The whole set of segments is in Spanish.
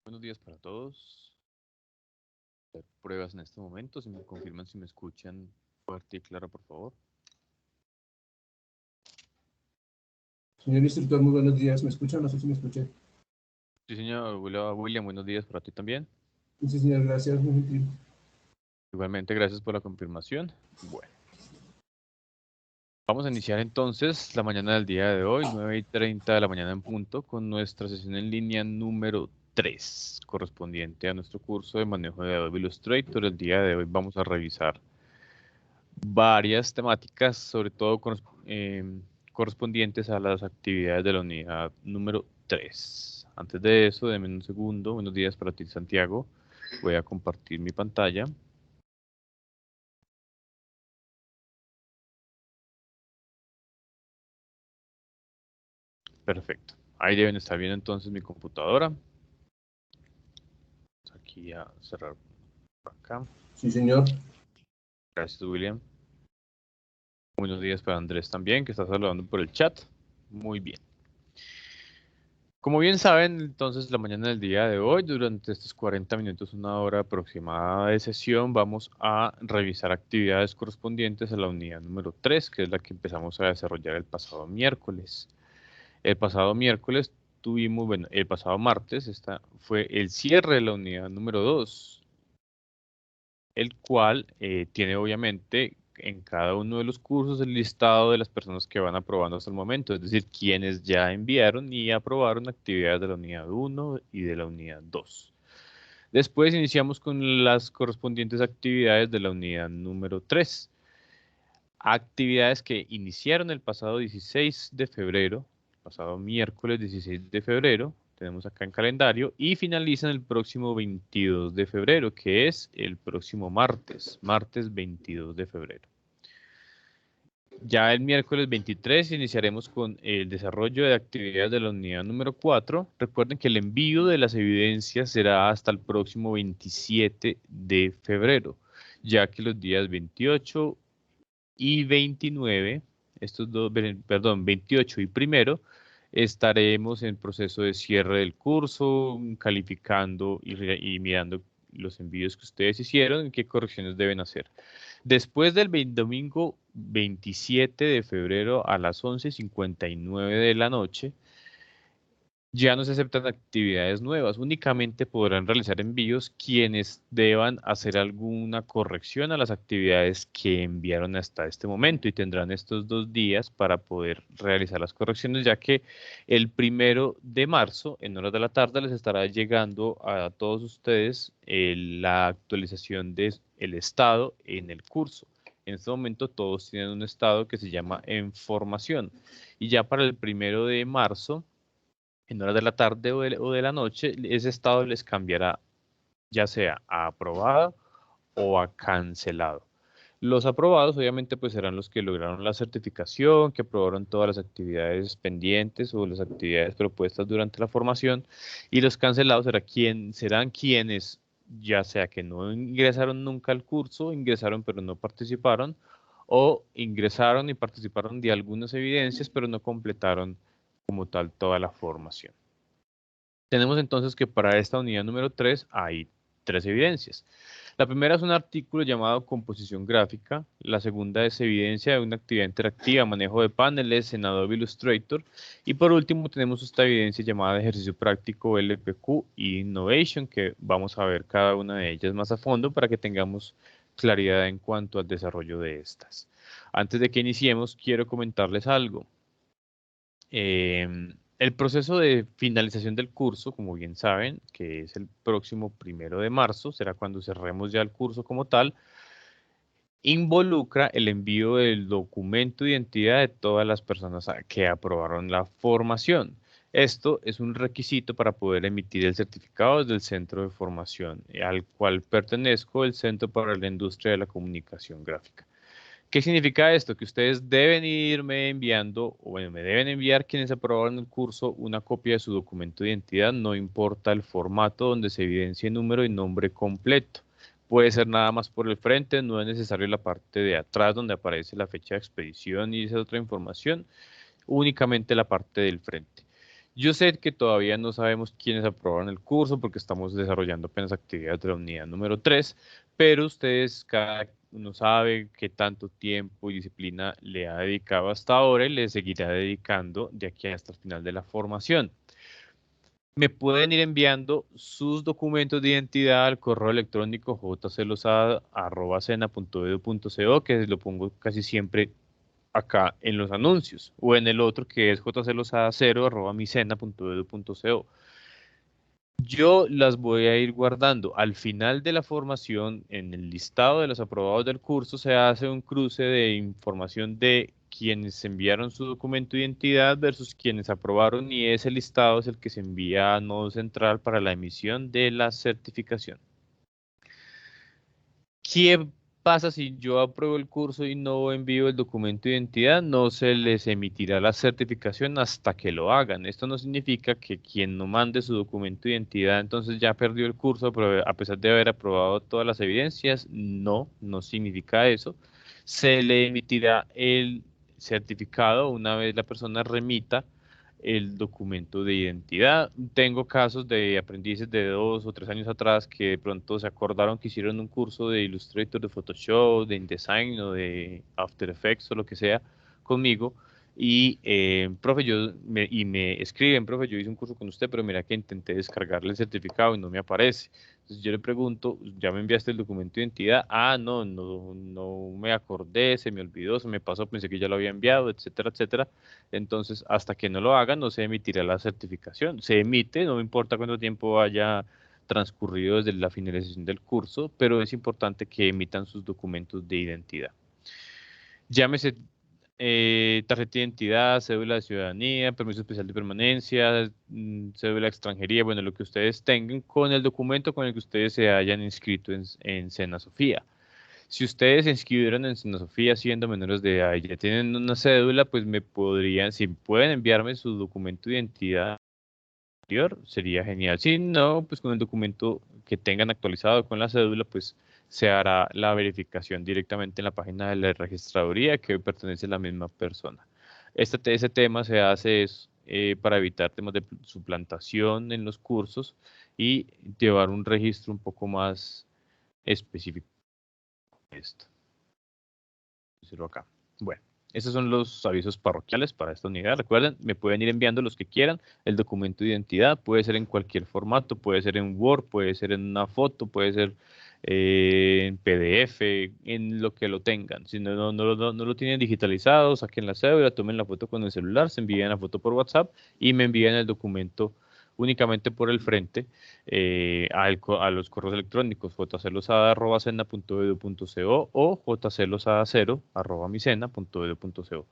Buenos días para todos. Hacer pruebas en este momento. Si me confirman si me escuchan fuerte y claro, por favor. Señor instructor, muy buenos días. ¿Me escucha? No sé si me escuché. Sí, señor William, buenos días para ti también. Sí, señor, gracias, muy gentil. Igualmente, gracias por la confirmación. Bueno, vamos a iniciar entonces la mañana del día de hoy, 9:30 de la mañana en punto, con nuestra sesión en línea número 3, correspondiente a nuestro curso de manejo de Adobe Illustrator. El día de hoy vamos a revisar varias temáticas, sobre todo correspondientes a las actividades de la unidad número 3. Antes de eso, denme un segundo. Buenos días para ti, Santiago. Voy a compartir mi pantalla. Perfecto. Ahí deben estar viendo entonces mi computadora. Aquí a cerrar por acá. Sí, señor. Gracias, William. Buenos días para Andrés también, que está saludando por el chat. Muy bien. Como bien saben, entonces la mañana del día de hoy, durante estos 40 minutos, una hora aproximada de sesión, vamos a revisar actividades correspondientes a la unidad número 3, que es la que empezamos a desarrollar el pasado miércoles. El pasado miércoles tuvimos, bueno, el pasado martes, esta fue el cierre de la unidad número 2, el cual tiene obviamente en cada uno de los cursos el listado de las personas que van aprobando hasta el momento, es decir, quienes ya enviaron y aprobaron actividades de la unidad 1 y de la unidad 2. Después iniciamos con las correspondientes actividades de la unidad número 3. Actividades que iniciaron el pasado 16 de febrero, pasado miércoles 16 de febrero, tenemos acá en calendario, y finalizan el próximo 22 de febrero, que es el próximo martes, martes 22 de febrero. Ya el miércoles 23 iniciaremos con el desarrollo de actividades de la unidad número 4. Recuerden que el envío de las evidencias será hasta el próximo 27 de febrero, ya que los días 28 y 29, estos dos, perdón, 28 y primero, estaremos en proceso de cierre del curso, calificando y mirando los envíos que ustedes hicieron y qué correcciones deben hacer. Después del domingo 27 de febrero a las 11:59 de la noche, ya no se aceptan actividades nuevas, únicamente podrán realizar envíos quienes deban hacer alguna corrección a las actividades que enviaron hasta este momento y tendrán estos 2 días para poder realizar las correcciones, ya que el 1 de marzo, en horas de la tarde, les estará llegando a todos ustedes la actualización del estado en el curso. En este momento todos tienen un estado que se llama en formación y ya para el 1 de marzo, en horas de la tarde o de la noche, ese estado les cambiará ya sea a aprobado o a cancelado. Los aprobados obviamente pues serán los que lograron la certificación, que aprobaron todas las actividades pendientes o las actividades propuestas durante la formación, y los cancelados serán quienes ya sea que no ingresaron nunca al curso, ingresaron pero no participaron, o ingresaron y participaron de algunas evidencias pero no completaron como tal toda la formación. Tenemos entonces que para esta unidad número 3 hay 3 evidencias. La primera es un artículo llamado composición gráfica. La segunda es evidencia de una actividad interactiva, manejo de paneles en Adobe Illustrator. Y por último tenemos esta evidencia llamada ejercicio práctico LPQ y Innovation, que vamos a ver cada una de ellas más a fondo para que tengamos claridad en cuanto al desarrollo de estas. Antes de que iniciemos, quiero comentarles algo. El proceso de finalización del curso, como bien saben, que es el próximo 1 de marzo, será cuando cerremos ya el curso como tal, involucra el envío del documento de identidad de todas las personas que aprobaron la formación. Esto es un requisito para poder emitir el certificado del centro de formación, al cual pertenezco, el Centro para la Industria de la Comunicación Gráfica. ¿Qué significa esto? Que ustedes deben irme enviando, o bueno, me deben enviar quienes aprobaron el curso una copia de su documento de identidad, no importa el formato donde se evidencie número y nombre completo. Puede ser nada más por el frente, no es necesario la parte de atrás donde aparece la fecha de expedición y esa otra información, únicamente la parte del frente. Yo sé que todavía no sabemos quiénes aprobaron el curso porque estamos desarrollando apenas actividades de la unidad número 3, pero ustedes, cada uno sabe qué tanto tiempo y disciplina le ha dedicado hasta ahora y le seguirá dedicando de aquí hasta el final de la formación. Me pueden ir enviando sus documentos de identidad al correo electrónico jcelosada@sena.edu.co, que lo pongo casi siempre acá en los anuncios, o en el otro que es jcelosada0@micena.edu.co. Yo las voy a ir guardando. Al final de la formación, en el listado de los aprobados del curso, se hace un cruce de información de quienes enviaron su documento de identidad versus quienes aprobaron, y ese listado es el que se envía a Nodo Central para la emisión de la certificación. ¿Qué pasa si yo apruebo el curso y no envío el documento de identidad? No se les emitirá la certificación hasta que lo hagan. Esto no significa que quien no mande su documento de identidad entonces ya perdió el curso, pero a pesar de haber aprobado todas las evidencias. No, no significa eso. Se le emitirá el certificado una vez la persona remita el documento de identidad. Tengo casos de aprendices de 2 o 3 años atrás que de pronto se acordaron que hicieron un curso de Illustrator, de Photoshop, de InDesign o de After Effects o lo que sea conmigo. Y, profe, me escriben, profe, yo hice un curso con usted, pero mira que intenté descargarle el certificado y no me aparece. Entonces yo le pregunto, ¿ya me enviaste el documento de identidad? Ah, no, no me acordé, se me olvidó, se me pasó, pensé que ya lo había enviado, etcétera, etcétera. Entonces, hasta que no lo hagan, no se emitirá la certificación. Se emite, no me importa cuánto tiempo haya transcurrido desde la finalización del curso, pero es importante que emitan sus documentos de identidad. Llámese tarjeta de identidad, cédula de ciudadanía, permiso especial de permanencia, cédula de extranjería, bueno, lo que ustedes tengan con el documento con el que ustedes se hayan inscrito en Sena Sofía. Si ustedes se inscribieron en Sena Sofía siendo menores de edad y ya tienen una cédula, pues me podrían, si pueden enviarme su documento de identidad anterior, sería genial. Si no, pues con el documento que tengan actualizado con la cédula, pues se hará la verificación directamente en la página de la registraduría que hoy pertenece a la misma persona. Ese tema se hace para evitar temas de suplantación en los cursos y llevar un registro un poco más específico de esto. Decirlo acá. Bueno, esos son los avisos parroquiales para esta unidad. Recuerden, me pueden ir enviando los que quieran. El documento de identidad puede ser en cualquier formato, puede ser en Word, puede ser en una foto, puede ser en PDF, en lo que lo tengan. Si no lo tienen digitalizado, saquen la cédula, tomen la foto con el celular, se envían la foto por WhatsApp y me envían el documento únicamente por el frente a los correos electrónicos jcelosada@sena.edu.co o jcelosada0@micena.edu.co.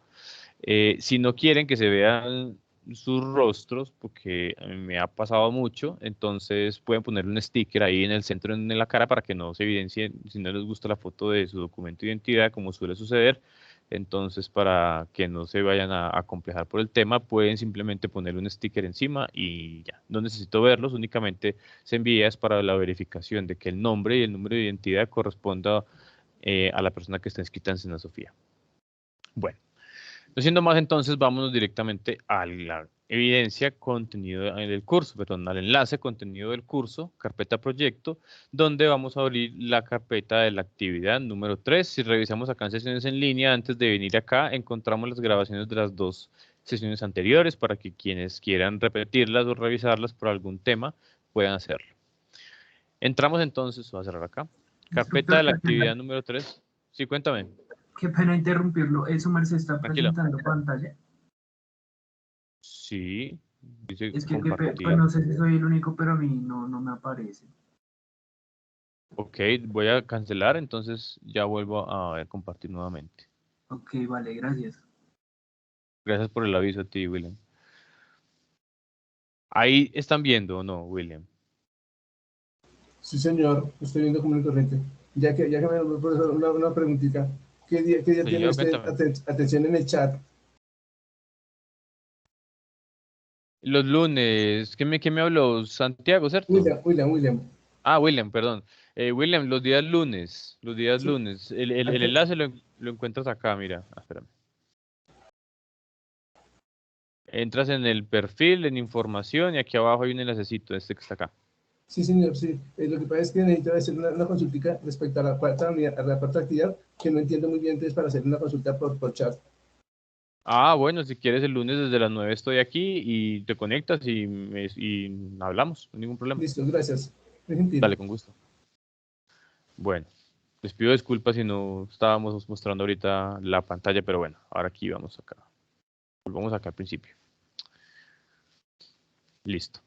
Si no quieren que se vean sus rostros, porque a mí me ha pasado mucho, entonces pueden poner un sticker ahí en el centro en la cara para que no se evidencie si no les gusta la foto de su documento de identidad, como suele suceder. Entonces, para que no se vayan a acomplejar por el tema, pueden simplemente poner un sticker encima y ya. No necesito verlos, únicamente se envía es para la verificación de que el nombre y el número de identidad corresponda a la persona que está inscrita en Sena Sofía. Bueno. No siendo más, entonces vámonos directamente a la evidencia contenido del curso, perdón, al enlace contenido del curso, carpeta proyecto, donde vamos a abrir la carpeta de la actividad número 3. Si revisamos acá en sesiones en línea, antes de venir acá, encontramos las grabaciones de las 2 sesiones anteriores para que quienes quieran repetirlas o revisarlas por algún tema puedan hacerlo. Entramos entonces, voy a cerrar acá, carpeta de Instructor, la actividad número 3. Sí, cuéntame. qué pena interrumpirlo. ¿Eso se está Tranquilo. presentando pantalla? Sí, dice Es que pues compartir. no sé si soy el único, pero a mí no me aparece. Ok, voy a cancelar, entonces ya vuelvo a compartir nuevamente. Ok, vale, gracias. Gracias por el aviso a ti, William. Ahí están viendo, ¿o no, William? Sí, señor, estoy viendo como el corriente. Ya que me profesor, una preguntita. ¿Qué día tiene Señor, usted cuéntame. atención en el chat? Los lunes, ¿qué me habló? Santiago, ¿cierto? William. Ah, William, perdón. William, los días lunes, los días Sí, lunes. El aquí, enlace lo encuentras acá, mira. Ah, espérame. Entras en el perfil, en información, y aquí abajo hay un enlacecito, este que está acá. Sí, señor, sí. Lo que pasa es que necesito hacer una consultica respecto a la cuarta unidad, a la cuarta actividad, que no entiendo muy bien, entonces para hacer una consulta por chat. Ah, bueno, si quieres el lunes desde las 9 estoy aquí y te conectas y hablamos, no hay ningún problema. Listo, gracias. Muy gentil. Dale, con gusto. Bueno, les pido disculpas si no estábamos mostrando ahorita la pantalla, pero bueno, ahora aquí vamos acá. Volvamos acá al principio. Listo.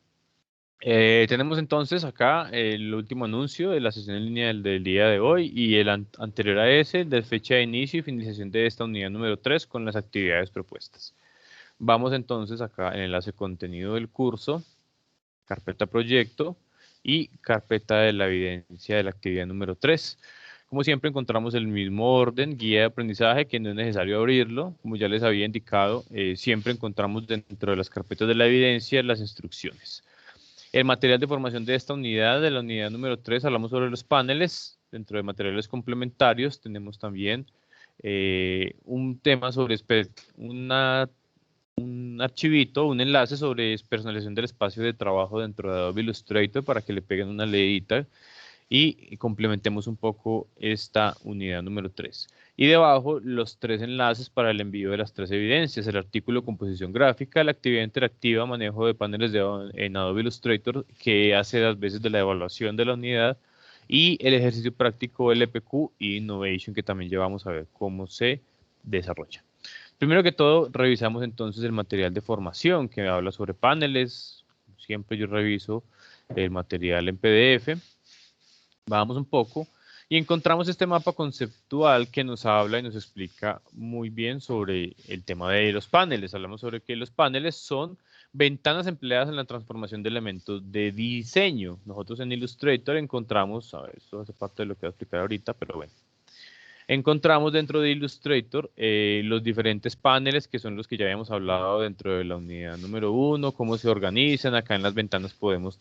Tenemos entonces acá el último anuncio de la sesión en línea del día de hoy y el anterior a ese, de fecha de inicio y finalización de esta unidad número 3 con las actividades propuestas. Vamos entonces acá en enlace contenido del curso, carpeta proyecto y carpeta de la evidencia de la actividad número 3. Como siempre encontramos el mismo orden, guía de aprendizaje, que no es necesario abrirlo. Como ya les había indicado, siempre encontramos dentro de las carpetas de la evidencia las instrucciones. El material de formación de esta unidad, de la unidad número 3, hablamos sobre los paneles. Dentro de materiales complementarios tenemos también un tema sobre un archivito, un enlace sobre personalización del espacio de trabajo dentro de Adobe Illustrator para que le peguen una leidita y complementemos un poco esta unidad número 3. Y debajo los 3 enlaces para el envío de las 3 evidencias, el artículo composición gráfica, la actividad interactiva, manejo de paneles en Adobe Illustrator, que hace las veces de la evaluación de la unidad, y el ejercicio práctico LPQ y Innovation, que también llevamos a ver cómo se desarrolla. Primero que todo, revisamos entonces el material de formación que habla sobre paneles. Siempre yo reviso el material en PDF. Vamos un poco y encontramos este mapa conceptual que nos habla y nos explica muy bien sobre el tema de los paneles. Hablamos sobre que los paneles son ventanas empleadas en la transformación de elementos de diseño. Nosotros en Illustrator encontramos, a ver, esto hace parte de lo que voy a explicar ahorita, pero bueno. Encontramos dentro de Illustrator los diferentes paneles que son los que ya habíamos hablado dentro de la unidad número 1, cómo se organizan. Acá en las ventanas podemos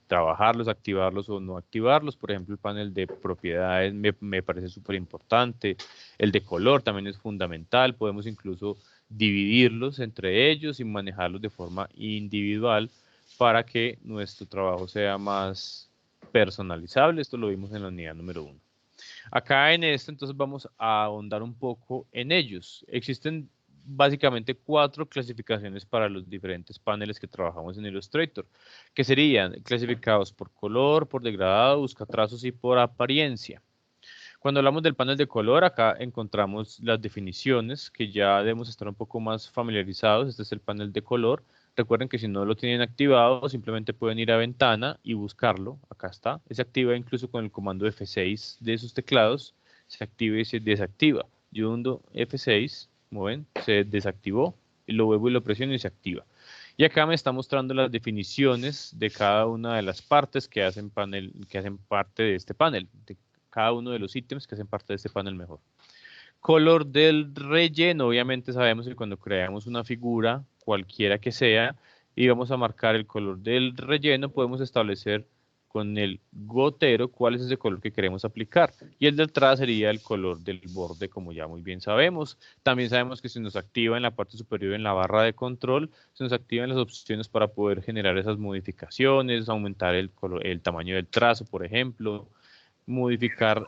trabajarlos, activarlos o no activarlos. Por ejemplo, el panel de propiedades me parece súper importante. El de color también es fundamental. Podemos incluso dividirlos entre ellos y manejarlos de forma individual para que nuestro trabajo sea más personalizable. Esto lo vimos en la unidad número 1. Acá en esto, entonces vamos a ahondar un poco en ellos. Existen básicamente 4 clasificaciones para los diferentes paneles que trabajamos en Illustrator, que serían clasificados por color, por degradado, buscatrazos y por apariencia. Cuando hablamos del panel de color, acá encontramos las definiciones que ya debemos estar un poco más familiarizados. Este es el panel de color. Recuerden que si no lo tienen activado, simplemente pueden ir a ventana y buscarlo. Acá está. Se activa incluso con el comando F6 de sus teclados. Se activa y se desactiva. Yo hundo F6, como ven, se desactivó. Y lo vuelvo y lo presiono y se activa. Y acá me está mostrando las definiciones de cada una de las partes que hacen parte de este panel, de cada uno de los ítems que hacen parte de este panel mejor. Color del relleno, obviamente sabemos que cuando creamos una figura, cualquiera que sea, y vamos a marcar el color del relleno, podemos establecer con el gotero cuál es ese color que queremos aplicar. Y el de atrás sería el color del borde, como ya muy bien sabemos. También sabemos que se nos activa en la parte superior, en la barra de control, se nos activan las opciones para poder generar esas modificaciones, aumentar el tamaño del trazo, por ejemplo, modificar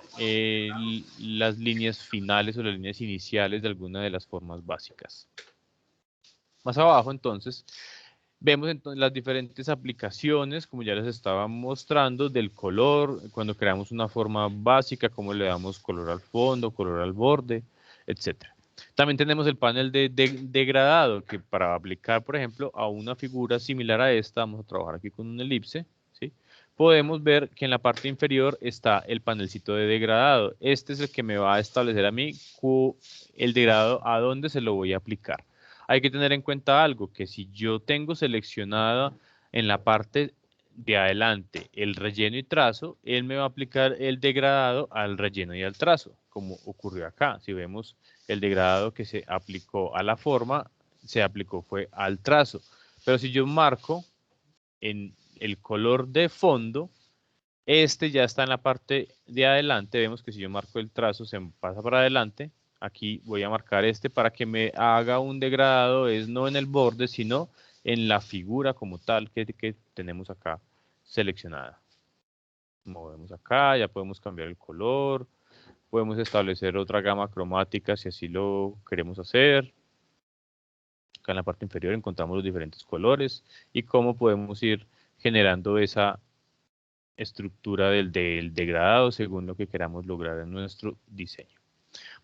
las líneas finales o las líneas iniciales de alguna de las formas básicas. Más abajo, entonces, vemos entonces las diferentes aplicaciones, como ya les estaba mostrando, del color, cuando creamos una forma básica, cómo le damos color al fondo, color al borde, etc. También tenemos el panel de degradado, que para aplicar, por ejemplo, a una figura similar a esta, vamos a trabajar aquí con una elipse, ¿sí? Podemos ver que en la parte inferior está el panelcito de degradado. Este es el que me va a establecer a mí el degradado a dónde se lo voy a aplicar. Hay que tener en cuenta algo, que si yo tengo seleccionada en la parte de adelante el relleno y trazo, él me va a aplicar el degradado al relleno y al trazo, como ocurrió acá. Si vemos el degradado que se aplicó a la forma, se aplicó fue al trazo. Pero si yo marco en el color de fondo, este ya está en la parte de adelante. Vemos que si yo marco el trazo se pasa para adelante aquí voy a marcar este para que me haga un degradado, es no en el borde, sino en la figura como tal que tenemos acá seleccionada. Movemos acá, ya podemos cambiar el color, podemos establecer otra gama cromática si así lo queremos hacer. Acá en la parte inferior encontramos los diferentes colores y cómo podemos ir generando esa estructura del degradado según lo que queramos lograr en nuestro diseño.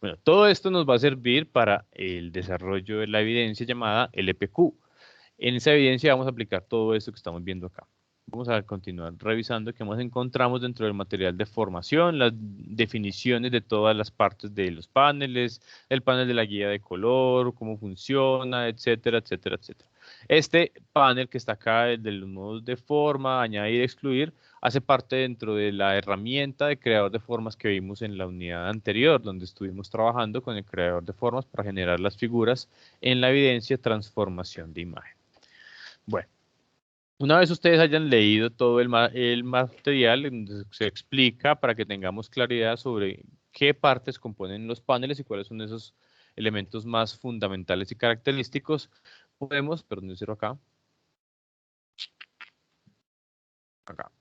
Bueno, todo esto nos va a servir para el desarrollo de la evidencia llamada LPQ. En esa evidencia vamos a aplicar todo esto que estamos viendo acá. Vamos a continuar revisando qué más encontramos dentro del material de formación, las definiciones de todas las partes de los paneles, el panel de la guía de color, cómo funciona, etcétera, etcétera, etcétera. Este panel que está acá, el de los modos de forma, añadir, excluir, hace parte dentro de la herramienta de creador de formas que vimos en la unidad anterior, donde estuvimos trabajando con el creador de formas para generar las figuras en la evidencia transformación de imagen. Bueno, una vez ustedes hayan leído todo el material, donde se explica para que tengamos claridad sobre qué partes componen los paneles y cuáles son esos elementos más fundamentales y característicos, podemos, perdón, yo cierro acá. Acá.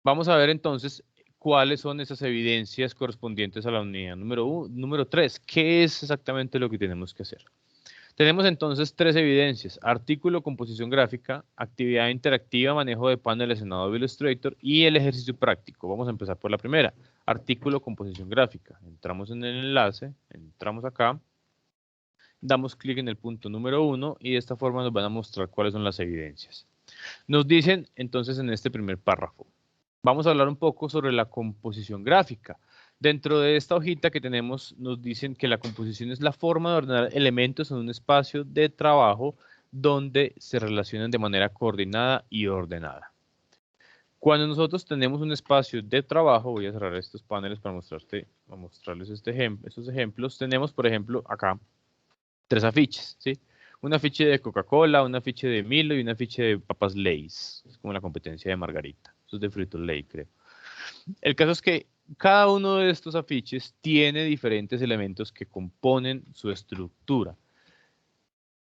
Vamos a ver entonces cuáles son esas evidencias correspondientes a la unidad número 3. ¿Qué es exactamente lo que tenemos que hacer? Tenemos entonces 3 evidencias: artículo, composición gráfica, actividad interactiva, manejo de paneles en Adobe Illustrator y el ejercicio práctico. Vamos a empezar por la primera, artículo, composición gráfica. Entramos en el enlace, entramos acá, damos clic en el punto número 1 y de esta forma nos van a mostrar cuáles son las evidencias. Nos dicen entonces en este primer párrafo, vamos a hablar un poco sobre la composición gráfica. Dentro de esta hojita que tenemos, nos dicen que la composición es la forma de ordenar elementos en un espacio de trabajo donde se relacionan de manera coordinada y ordenada. Cuando nosotros tenemos un espacio de trabajo, voy a cerrar estos paneles para mostrarles estos ejemplos. Tenemos, por ejemplo, acá 3 afiches, ¿sí? Un afiche de Coca-Cola, un afiche de Milo y un afiche de papas Lay's. Es como la competencia de Margarita. Eso es de Frito-Lay, creo. El caso es que cada uno de estos afiches tiene diferentes elementos que componen su estructura.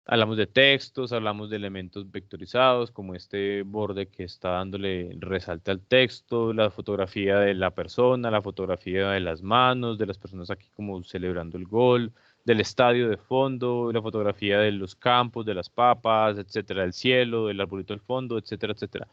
Hablamos de textos, hablamos de elementos vectorizados, como este borde que está dándole resalte al texto, la fotografía de la persona, la fotografía de las manos, de las personas aquí como celebrando el gol, del estadio de fondo, la fotografía de los campos, de las papas, etcétera, del cielo, del arbolito del fondo, etcétera, etcétera.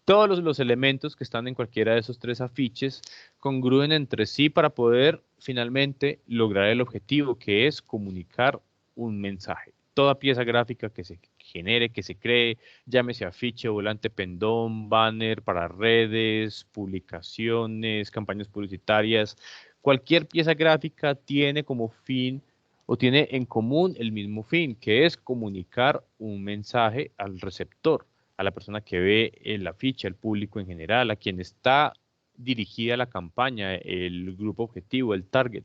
Todos los elementos que están en cualquiera de esos 3 afiches congrúen entre sí para poder finalmente lograr el objetivo, que es comunicar un mensaje. Toda pieza gráfica que se genere, que se cree, llámese afiche, volante, pendón, banner para redes, publicaciones, campañas publicitarias, cualquier pieza gráfica tiene como fin o tiene en común el mismo fin, que es comunicar un mensaje al receptor, a la persona que ve el afiche, al público en general, a quien está dirigida la campaña, el grupo objetivo, el target.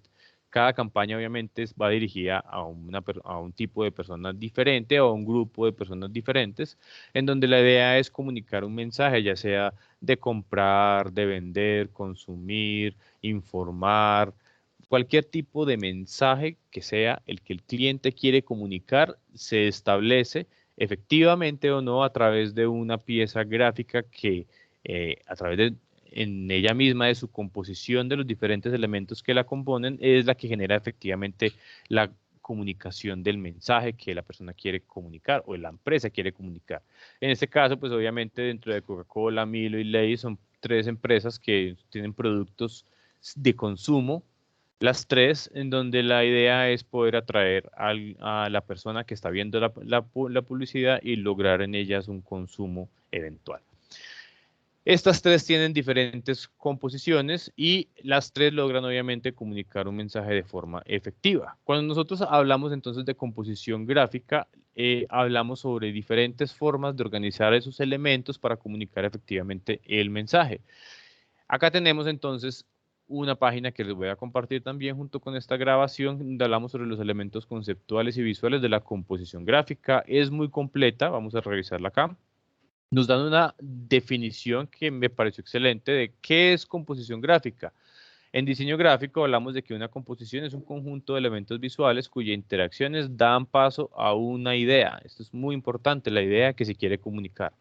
Cada campaña obviamente va dirigida a un tipo de personas diferente o a un grupo de personas diferentes, en donde la idea es comunicar un mensaje, ya sea de comprar, de vender, consumir, informar, cualquier tipo de mensaje que sea el que el cliente quiere comunicar, se establece efectivamente o no a través de una pieza gráfica que a través de en ella misma de su composición de los diferentes elementos que la componen es la que genera efectivamente la comunicación del mensaje que la persona quiere comunicar o la empresa quiere comunicar. En este caso, pues obviamente dentro de Coca-Cola, Milo y Lay's son 3 empresas que tienen productos de consumo, las 3 en donde la idea es poder atraer a la persona que está viendo la publicidad y lograr en ellas un consumo eventual. Estas 3 tienen diferentes composiciones y las 3 logran obviamente comunicar un mensaje de forma efectiva. Cuando nosotros hablamos entonces de composición gráfica, hablamos sobre diferentes formas de organizar esos elementos para comunicar efectivamente el mensaje. Acá tenemos entonces una página que les voy a compartir también junto con esta grabación, donde hablamos sobre los elementos conceptuales y visuales de la composición gráfica. Es muy completa, vamos a revisarla acá. Nos dan una definición que me pareció excelente de qué es composición gráfica. En diseño gráfico hablamos de que una composición es un conjunto de elementos visuales cuyas interacciones dan paso a una idea. Esto es muy importante, la idea que se quiere comunicar.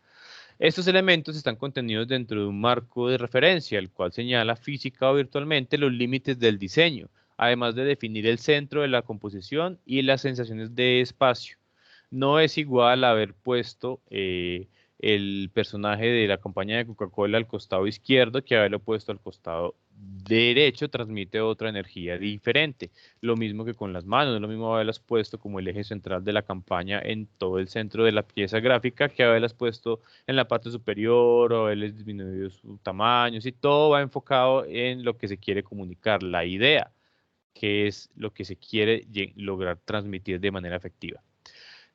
Estos elementos están contenidos dentro de un marco de referencia, el cual señala física o virtualmente los límites del diseño, además de definir el centro de la composición y las sensaciones de espacio. No es igual haber puesto el personaje de la compañía de Coca-Cola al costado izquierdo que haberlo puesto al costado derecho, transmite otra energía diferente. Lo mismo que con las manos, no es lo mismo haberlas puesto como el eje central de la campaña en todo el centro de la pieza gráfica que haberlas puesto en la parte superior o haberles disminuido su tamaño. Sí, todo va enfocado en lo que se quiere comunicar, la idea, que es lo que se quiere lograr transmitir de manera efectiva.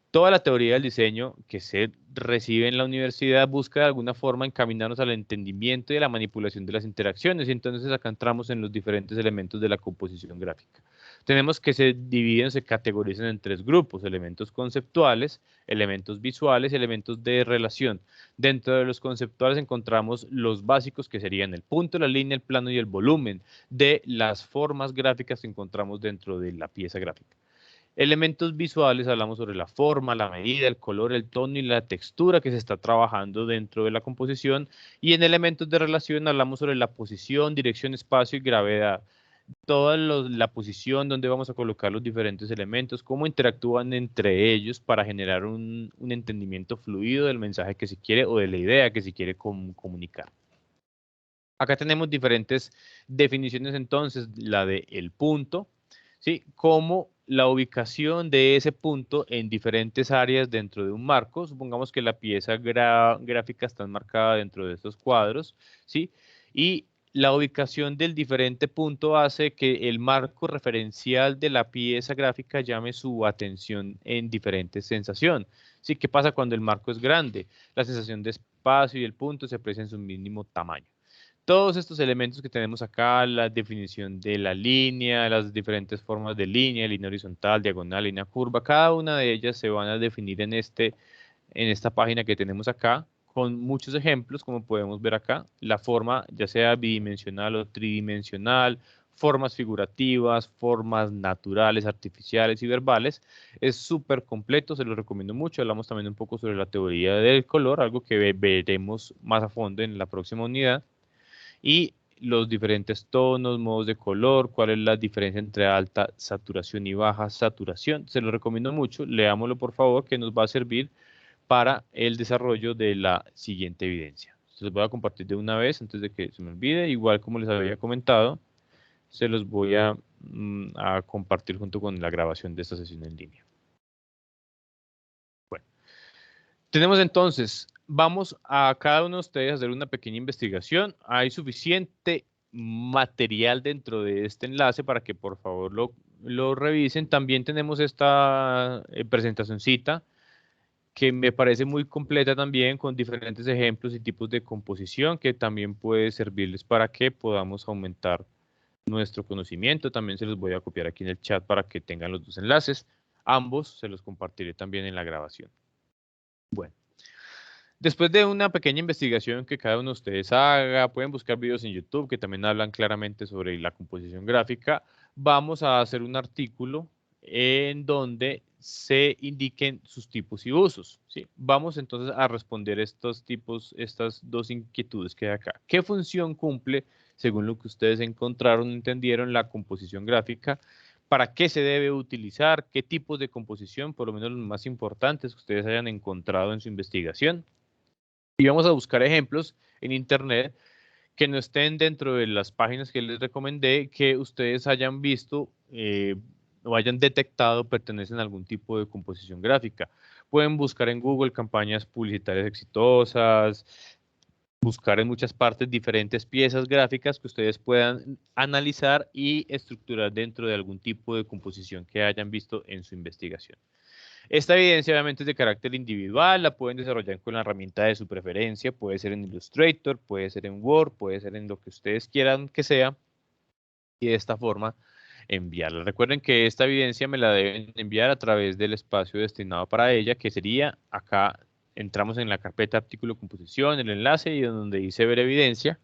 Toda la teoría del diseño que se recibe en la universidad busca de alguna forma encaminarnos al entendimiento y a la manipulación de las interacciones, y entonces acá entramos en los diferentes elementos de la composición gráfica. Tenemos que se dividen, se categorizan en tres grupos: elementos conceptuales, elementos visuales y elementos de relación. Dentro de los conceptuales encontramos los básicos, que serían el punto, la línea, el plano y el volumen de las formas gráficas que encontramos dentro de la pieza gráfica. Elementos visuales, hablamos sobre la forma, la medida, el color, el tono y la textura que se está trabajando dentro de la composición. Y en elementos de relación hablamos sobre la posición, dirección, espacio y gravedad. Toda la posición, donde vamos a colocar los diferentes elementos, cómo interactúan entre ellos para generar un entendimiento fluido del mensaje que se quiere o de la idea que se quiere comunicar. Acá tenemos diferentes definiciones entonces, la de el punto, ¿sí? Como la ubicación de ese punto en diferentes áreas dentro de un marco. Supongamos que la pieza gráfica está enmarcada dentro de estos cuadros, ¿sí? Y la ubicación del diferente punto hace que el marco referencial de la pieza gráfica llame su atención en diferentes sensaciones. ¿Sí? ¿Qué pasa cuando el marco es grande? La sensación de espacio y el punto se aprecia en su mínimo tamaño. Todos estos elementos que tenemos acá, la definición de la línea, las diferentes formas de línea horizontal, diagonal, línea curva, cada una de ellas se van a definir en esta página que tenemos acá, con muchos ejemplos, como podemos ver acá. La forma, ya sea bidimensional o tridimensional, formas figurativas, formas naturales, artificiales y verbales. Es súper completo, se lo recomiendo mucho. Hablamos también un poco sobre la teoría del color, algo que veremos más a fondo en la próxima unidad. Y los diferentes tonos, modos de color, cuál es la diferencia entre alta saturación y baja saturación. Se lo recomiendo mucho, leámoslo por favor, que nos va a servir para el desarrollo de la siguiente evidencia. Se los voy a compartir de una vez antes de que se me olvide. Igual como les había comentado, se los voy a compartir junto con la grabación de esta sesión en línea. Bueno, tenemos entonces, vamos a cada uno de ustedes a hacer una pequeña investigación. Hay suficiente material dentro de este enlace para que por favor lo revisen. También tenemos esta presentacioncita que me parece muy completa también, con diferentes ejemplos y tipos de composición que también puede servirles para que podamos aumentar nuestro conocimiento. También se los voy a copiar aquí en el chat para que tengan los dos enlaces. Ambos se los compartiré también en la grabación. Bueno, después de una pequeña investigación que cada uno de ustedes haga, pueden buscar videos en YouTube que también hablan claramente sobre la composición gráfica. Vamos a hacer un artículo en donde se indiquen sus tipos y usos, ¿sí? Vamos entonces a responder estas dos inquietudes que hay acá. ¿Qué función cumple, según lo que ustedes encontraron, entendieron, la composición gráfica? ¿Para qué se debe utilizar? ¿Qué tipos de composición, por lo menos los más importantes que ustedes hayan encontrado en su investigación? Y vamos a buscar ejemplos en Internet que no estén dentro de las páginas que les recomendé, que ustedes hayan visto o hayan detectado pertenecen a algún tipo de composición gráfica. Pueden buscar en Google campañas publicitarias exitosas, buscar en muchas partes diferentes piezas gráficas que ustedes puedan analizar y estructurar dentro de algún tipo de composición que hayan visto en su investigación. Esta evidencia obviamente es de carácter individual, la pueden desarrollar con la herramienta de su preferencia, puede ser en Illustrator, puede ser en Word, puede ser en lo que ustedes quieran que sea, y de esta forma enviarla. Recuerden que esta evidencia me la deben enviar a través del espacio destinado para ella, que sería acá, entramos en la carpeta artículo composición, el enlace, y donde dice ver evidencia,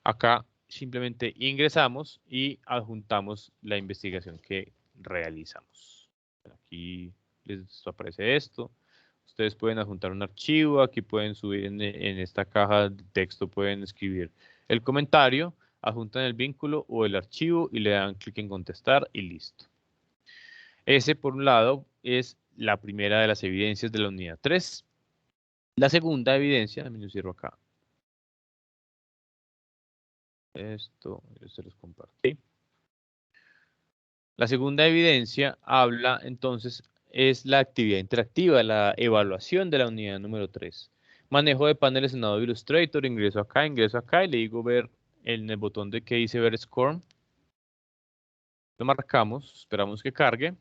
acá simplemente ingresamos y adjuntamos la investigación que realizamos. Aquí les aparece esto. Ustedes pueden adjuntar un archivo, aquí pueden subir en esta caja de texto, pueden escribir el comentario, adjuntan el vínculo o el archivo y le dan clic en contestar y listo. Ese, por un lado, es la primera de las evidencias de la unidad 3. La segunda evidencia, también lo cierro acá. Esto, yo se los compartí. La segunda evidencia habla, entonces, es la actividad interactiva, la evaluación de la unidad número 3. Manejo de paneles en Adobe Illustrator, ingreso acá y le digo ver en el botón de que dice ver score. Lo marcamos, esperamos que cargue.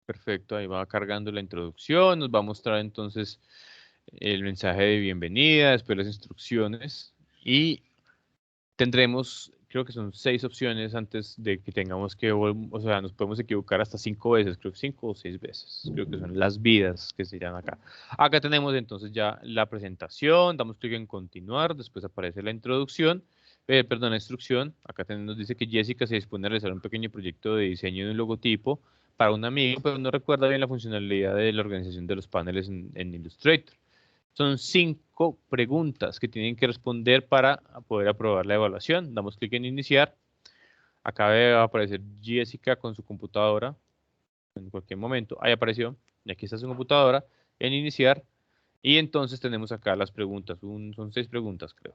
Perfecto, ahí va cargando la introducción, nos va a mostrar entonces el mensaje de bienvenida, después las instrucciones y tendremos, creo que son 6 opciones antes de que tengamos que, o sea, nos podemos equivocar hasta 5 veces, creo que 5 o 6 veces, creo que son las vidas que se llaman acá. Acá tenemos entonces ya la presentación, damos clic en continuar, después aparece la introducción, perdón, la instrucción, acá nos dice que Jessica se dispone a realizar un pequeño proyecto de diseño de un logotipo para un amigo, pero no recuerda bien la funcionalidad de la organización de los paneles en Illustrator. Son 5 preguntas que tienen que responder para poder aprobar la evaluación. Damos clic en iniciar. Acá va a aparecer Jessica con su computadora. En cualquier momento. Ahí apareció. Y aquí está su computadora. En iniciar. Y entonces tenemos acá las preguntas. Son 6 preguntas, creo.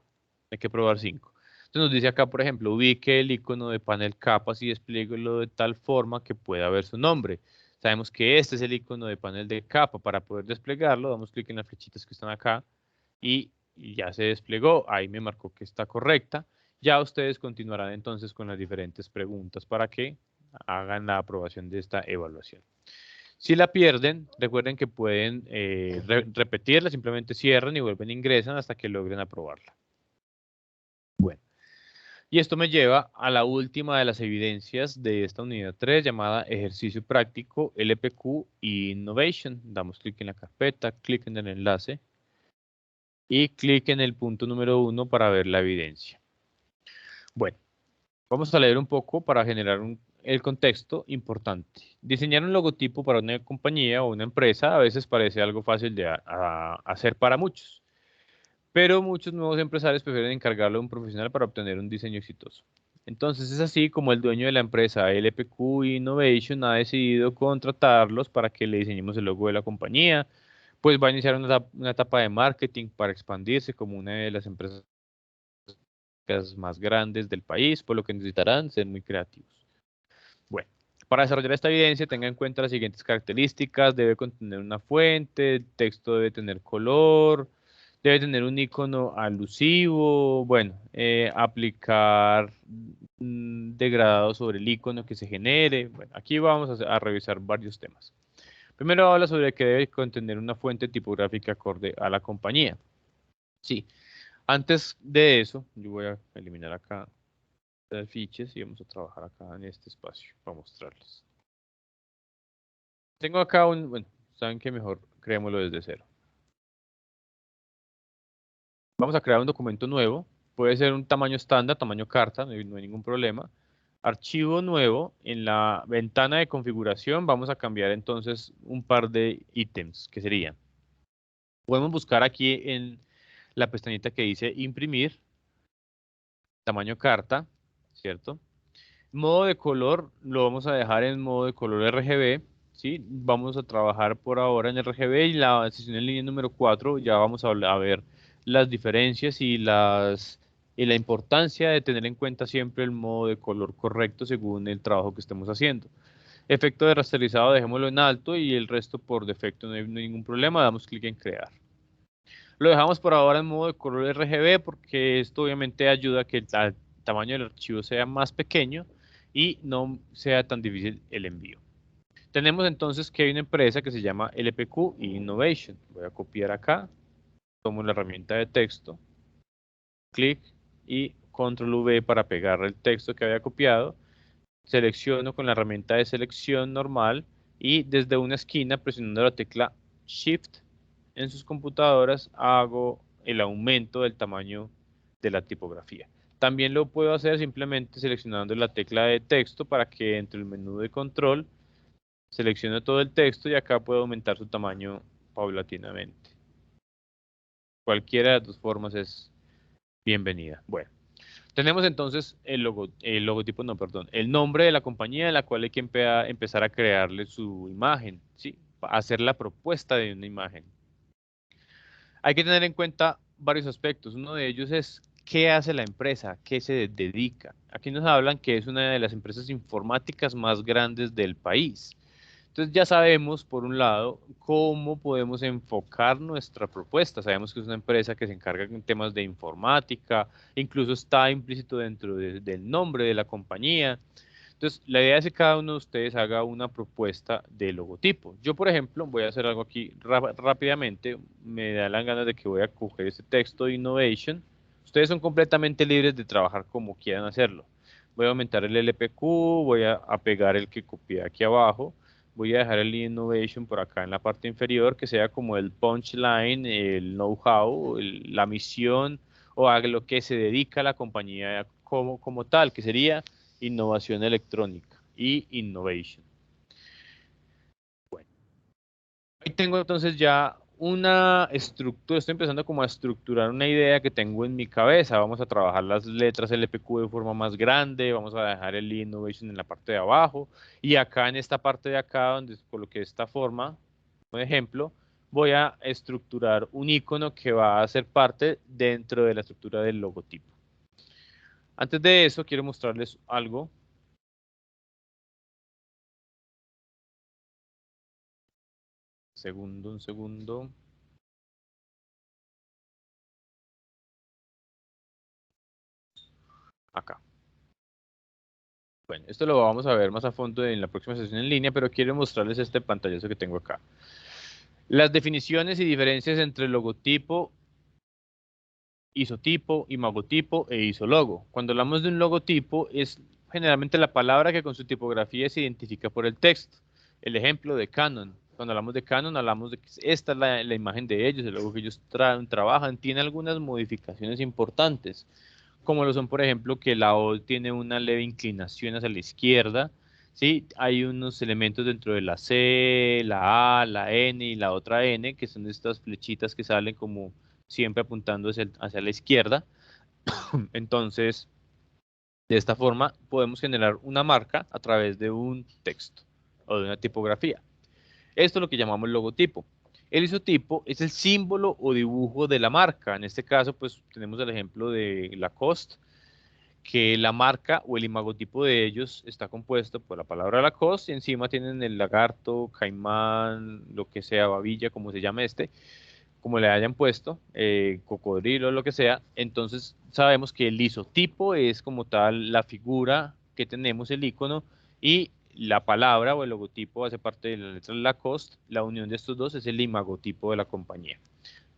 Hay que probar 5. Entonces nos dice acá, por ejemplo, ubique el icono de panel capas y desplieguelo de tal forma que pueda ver su nombre. Sabemos que este es el icono de panel de capa. Para poder desplegarlo, damos clic en las flechitas que están acá y ya se desplegó. Ahí me marcó que está correcta. Ya ustedes continuarán entonces con las diferentes preguntas para que hagan la aprobación de esta evaluación. Si la pierden, recuerden que pueden repetirla, simplemente cierran y vuelven e ingresan hasta que logren aprobarla. Bueno. Y esto me lleva a la última de las evidencias de esta unidad 3 llamada Ejercicio Práctico, LPQ y Innovation. Damos clic en la carpeta, clic en el enlace y clic en el punto número 1 para ver la evidencia. Bueno, vamos a leer un poco para generar el contexto importante. Diseñar un logotipo para una compañía o una empresa a veces parece algo fácil de hacer para muchos, pero muchos nuevos empresarios prefieren encargarlo a un profesional para obtener un diseño exitoso. Entonces es así como el dueño de la empresa LPQ Innovation ha decidido contratarlos para que le diseñemos el logo de la compañía, pues va a iniciar una etapa de marketing para expandirse como una de las empresas más grandes del país, por lo que necesitarán ser muy creativos. Bueno, para desarrollar esta evidencia tenga en cuenta las siguientes características: debe contener una fuente, el texto debe tener color, debe tener un icono alusivo, bueno, aplicar degradado sobre el icono que se genere. Bueno, aquí vamos a revisar varios temas. Primero habla sobre que debe contener una fuente tipográfica acorde a la compañía. Sí, antes de eso, yo voy a eliminar acá las fichas y vamos a trabajar acá en este espacio para mostrarles. Tengo acá bueno, saben que mejor creémoslo desde cero. Vamos a crear un documento nuevo. Puede ser un tamaño estándar, tamaño carta, no hay ningún problema. Archivo nuevo, en la ventana de configuración vamos a cambiar entonces un par de ítems que serían. Podemos buscar aquí en la pestañita que dice imprimir, tamaño carta, ¿cierto? Modo de color lo vamos a dejar en modo de color RGB, ¿sí? Vamos a trabajar por ahora en RGB y la sesión en línea número 4 ya vamos a ver las diferencias y la importancia de tener en cuenta siempre el modo de color correcto según el trabajo que estemos haciendo. Efecto de rasterizado dejémoslo en alto y el resto por defecto no hay ningún problema, damos clic en crear. Lo dejamos por ahora en modo de color RGB porque esto obviamente ayuda a que el tamaño del archivo sea más pequeño y no sea tan difícil el envío. Tenemos entonces que hay una empresa que se llama LPQ Innovation. Voy a copiar acá, tomo la herramienta de texto, clic y control V para pegar el texto que había copiado. Selecciono con la herramienta de selección normal y desde una esquina presionando la tecla Shift en sus computadoras hago el aumento del tamaño de la tipografía. También lo puedo hacer simplemente seleccionando la tecla de texto para que dentro del menú de control seleccione todo el texto y acá puedo aumentar su tamaño paulatinamente. Cualquiera de las dos formas es bienvenida. Bueno, tenemos entonces el logotipo, no, perdón, el nombre de la compañía en la cual hay que empezar a crearle su imagen, ¿sí? Hacer la propuesta de una imagen. Hay que tener en cuenta varios aspectos. Uno de ellos es qué hace la empresa, qué se dedica. Aquí nos hablan que es una de las empresas informáticas más grandes del país. Entonces ya sabemos, por un lado, cómo podemos enfocar nuestra propuesta. Sabemos que es una empresa que se encarga en temas de informática, incluso está implícito dentro del nombre de la compañía. Entonces, la idea es que cada uno de ustedes haga una propuesta de logotipo. Yo, por ejemplo, voy a hacer algo aquí rápidamente. Me da la ganas de que voy a coger este texto de Innovation. Ustedes son completamente libres de trabajar como quieran hacerlo. Voy a aumentar el LPQ, voy a pegar el que copié aquí abajo. Voy a dejar el Innovation por acá en la parte inferior, que sea como el punchline, el know-how, la misión o a lo que se dedica la compañía como tal, que sería innovación electrónica y innovation. Bueno, ahí tengo entonces ya una estructura, estoy empezando como a estructurar una idea que tengo en mi cabeza. Vamos a trabajar las letras LPQ de forma más grande, vamos a dejar el innovation en la parte de abajo y acá en esta parte de acá donde coloqué esta forma, por ejemplo, voy a estructurar un icono que va a ser parte dentro de la estructura del logotipo. Antes de eso, quiero mostrarles algo. Un segundo. Acá. Bueno, esto lo vamos a ver más a fondo en la próxima sesión en línea, pero quiero mostrarles este pantallazo que tengo acá. Las definiciones y diferencias entre logotipo, isotipo, imagotipo e isologo. Cuando hablamos de un logotipo es generalmente la palabra que con su tipografía se identifica por el texto. El ejemplo de Canon. Cuando hablamos de Canon hablamos de que esta es la imagen de ellos, el logo que ellos trabajan. Tiene algunas modificaciones importantes, como lo son, por ejemplo, que la O tiene una leve inclinación hacia la izquierda, ¿sí? Hay unos elementos dentro de la C, la A, la N y la otra N, que son estas flechitas que salen como siempre apuntando hacia la izquierda. Entonces, de esta forma, podemos generar una marca a través de un texto o de una tipografía. Esto es lo que llamamos logotipo. El isotipo es el símbolo o dibujo de la marca. En este caso, pues tenemos el ejemplo de Lacoste, que la marca o el imagotipo de ellos está compuesto por la palabra Lacoste y encima tienen el lagarto, caimán, lo que sea, babilla, como se llame como le hayan puesto, cocodrilo, lo que sea. Entonces sabemos que el isotipo es como tal la figura que tenemos, el icono, y la palabra o el logotipo hace parte de la letra Lacoste. La unión de estos dos es el imagotipo de la compañía.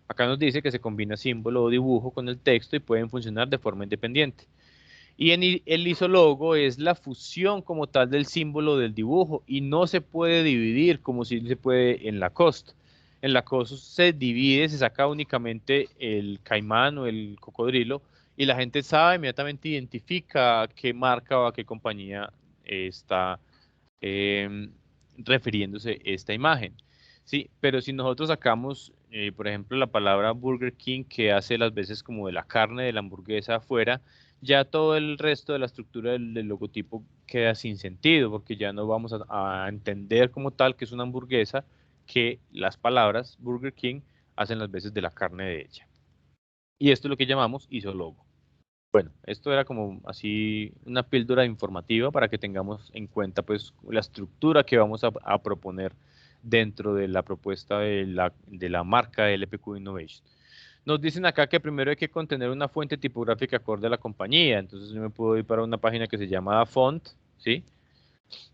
Acá nos dice que se combina símbolo o dibujo con el texto y pueden funcionar de forma independiente. Y el isólogo es la fusión como tal del símbolo del dibujo y no se puede dividir como si se puede en Lacoste. En Lacoste se divide, se saca únicamente el caimán o el cocodrilo y la gente sabe, inmediatamente identifica a qué marca o a qué compañía está refiriéndose esta imagen. Sí, pero si nosotros sacamos, por ejemplo, la palabra Burger King, que hace las veces como de la carne de la hamburguesa afuera, ya todo el resto de la estructura del logotipo queda sin sentido, porque ya no vamos a entender como tal que es una hamburguesa, que las palabras Burger King hacen las veces de la carne de ella. Y esto es lo que llamamos isólogo. Bueno, esto era como así una píldora informativa para que tengamos en cuenta pues la estructura que vamos a proponer dentro de la propuesta de la marca de LPQ Innovation. Nos dicen acá que primero hay que contener una fuente tipográfica acorde a la compañía. Entonces yo me puedo ir para una página que se llama Font, ¿sí?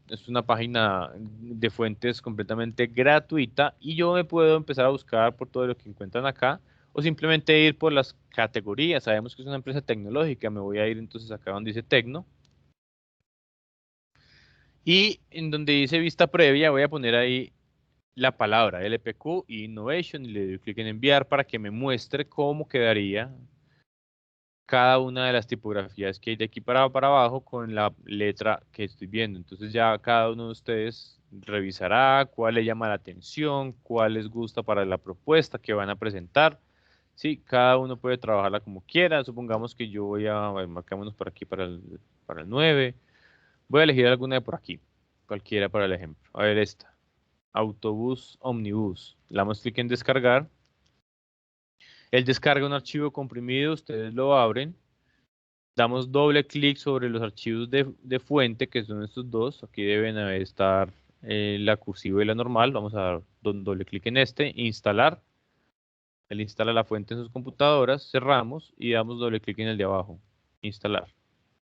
Es una página de fuentes completamente gratuita y yo me puedo empezar a buscar por todo lo que encuentran acá o simplemente ir por las categorías. Sabemos que es una empresa tecnológica, me voy a ir entonces acá donde dice Tecno. Y en donde dice vista previa voy a poner ahí la palabra LPQ Innovation y le doy clic en enviar para que me muestre cómo quedaría cada una de las tipografías que hay de aquí para abajo con la letra que estoy viendo. Entonces ya cada uno de ustedes revisará cuál le llama la atención, cuál les gusta para la propuesta que van a presentar. Sí, cada uno puede trabajarla como quiera. Supongamos que yo voy a, ver, marcámonos por aquí para el 9. Voy a elegir alguna de por aquí, cualquiera para el ejemplo. A ver esta, autobús, omnibus. Le damos clic en descargar. Él descarga un archivo comprimido, ustedes lo abren. Damos doble clic sobre los archivos de fuente, que son estos dos. Aquí deben estar la cursiva y la normal. Vamos a dar doble clic en este, instalar. Él instala la fuente en sus computadoras, cerramos y damos doble clic en el de abajo, instalar.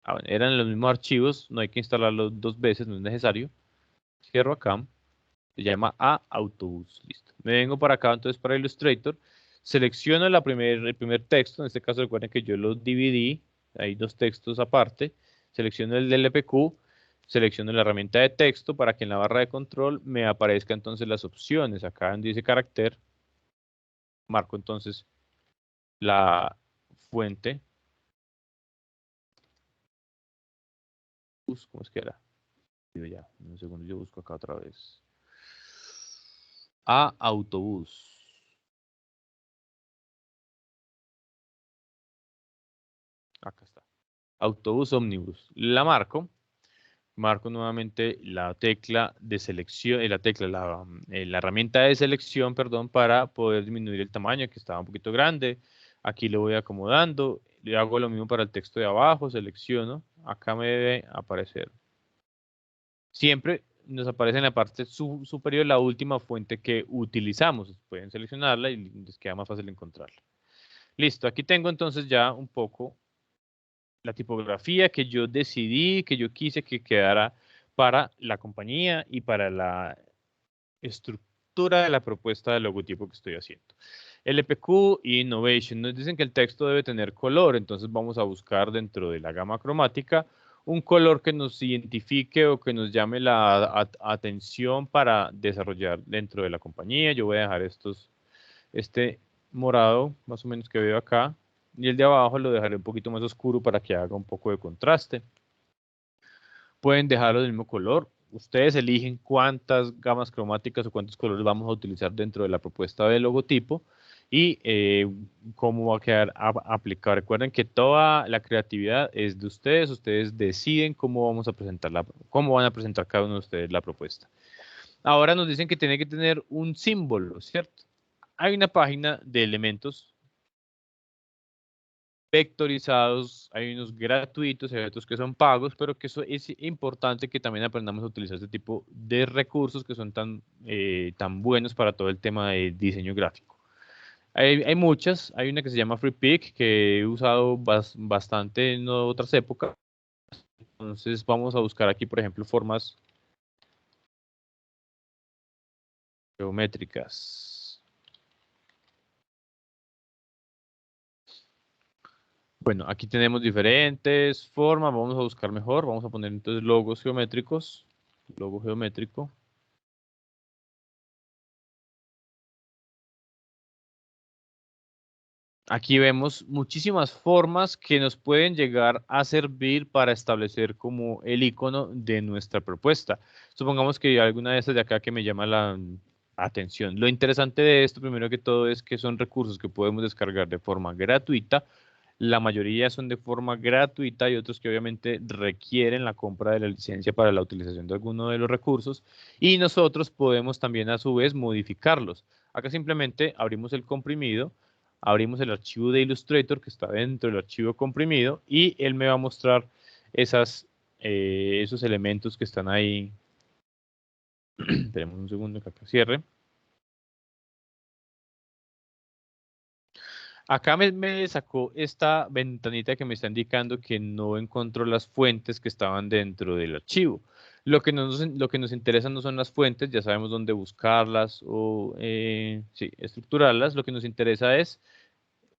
Ah, bueno, eran los mismos archivos, no hay que instalarlos dos veces, no es necesario. Cierro acá, se llama A Autobús, listo. Me vengo para acá entonces para Illustrator, selecciono el primer texto, en este caso recuerden que yo lo dividí, hay dos textos aparte, selecciono el del LPQ, selecciono la herramienta de texto para que en la barra de control me aparezcan entonces las opciones, acá donde dice carácter, marco entonces la fuente, ¿cómo es que era? Ya, un segundo, yo busco acá otra vez. A autobús. Acá está. Autobús ómnibus. La marco. Marco nuevamente la tecla de selección, la herramienta de selección, perdón, para poder disminuir el tamaño que estaba un poquito grande. Aquí lo voy acomodando. Le hago lo mismo para el texto de abajo, selecciono. Acá me debe aparecer. Siempre nos aparece en la parte superior la última fuente que utilizamos. Pueden seleccionarla y les queda más fácil encontrarla. Listo, aquí tengo entonces ya un poco la tipografía que yo decidí, que yo quise que quedara para la compañía y para la estructura de la propuesta de logotipo que estoy haciendo. LPQ y Innovation nos dicen que el texto debe tener color, entonces vamos a buscar dentro de la gama cromática un color que nos identifique o que nos llame la atención para desarrollar dentro de la compañía. Yo voy a dejar este morado, más o menos que veo acá, y el de abajo lo dejaré un poquito más oscuro para que haga un poco de contraste. Pueden dejarlo del mismo color. Ustedes eligen cuántas gamas cromáticas o cuántos colores vamos a utilizar dentro de la propuesta de logotipo y cómo va a quedar aplicado. Recuerden que toda la creatividad es de ustedes. Ustedes deciden cómo vamos a presentarla, cómo van a presentar cada uno de ustedes la propuesta. Ahora nos dicen que tiene que tener un símbolo, ¿cierto? Hay una página de elementos vectorizados, hay unos gratuitos, hay otros que son pagos, pero que eso es importante que también aprendamos a utilizar este tipo de recursos que son tan buenos para todo el tema de diseño gráfico. Hay muchas, hay una que se llama FreePic que he usado bastante en otras épocas. Entonces vamos a buscar aquí, por ejemplo, formas geométricas. Bueno, aquí tenemos diferentes formas, vamos a buscar mejor, vamos a poner entonces logos geométricos, logo geométrico. Aquí vemos muchísimas formas que nos pueden llegar a servir para establecer como el icono de nuestra propuesta. Supongamos que hay alguna de estas de acá que me llama la atención. Lo interesante de esto, primero que todo, es que son recursos que podemos descargar de forma gratuita. La mayoría son de forma gratuita y otros que obviamente requieren la compra de la licencia para la utilización de alguno de los recursos. Y nosotros podemos también a su vez modificarlos. Acá simplemente abrimos el comprimido, abrimos el archivo de Illustrator que está dentro del archivo comprimido y él me va a mostrar esos elementos que están ahí. Tenemos un segundo que acá cierre. Acá me sacó esta ventanita que me está indicando que no encontró las fuentes que estaban dentro del archivo. Lo que nos interesa no son las fuentes, ya sabemos dónde buscarlas o sí, estructurarlas. Lo que nos interesa es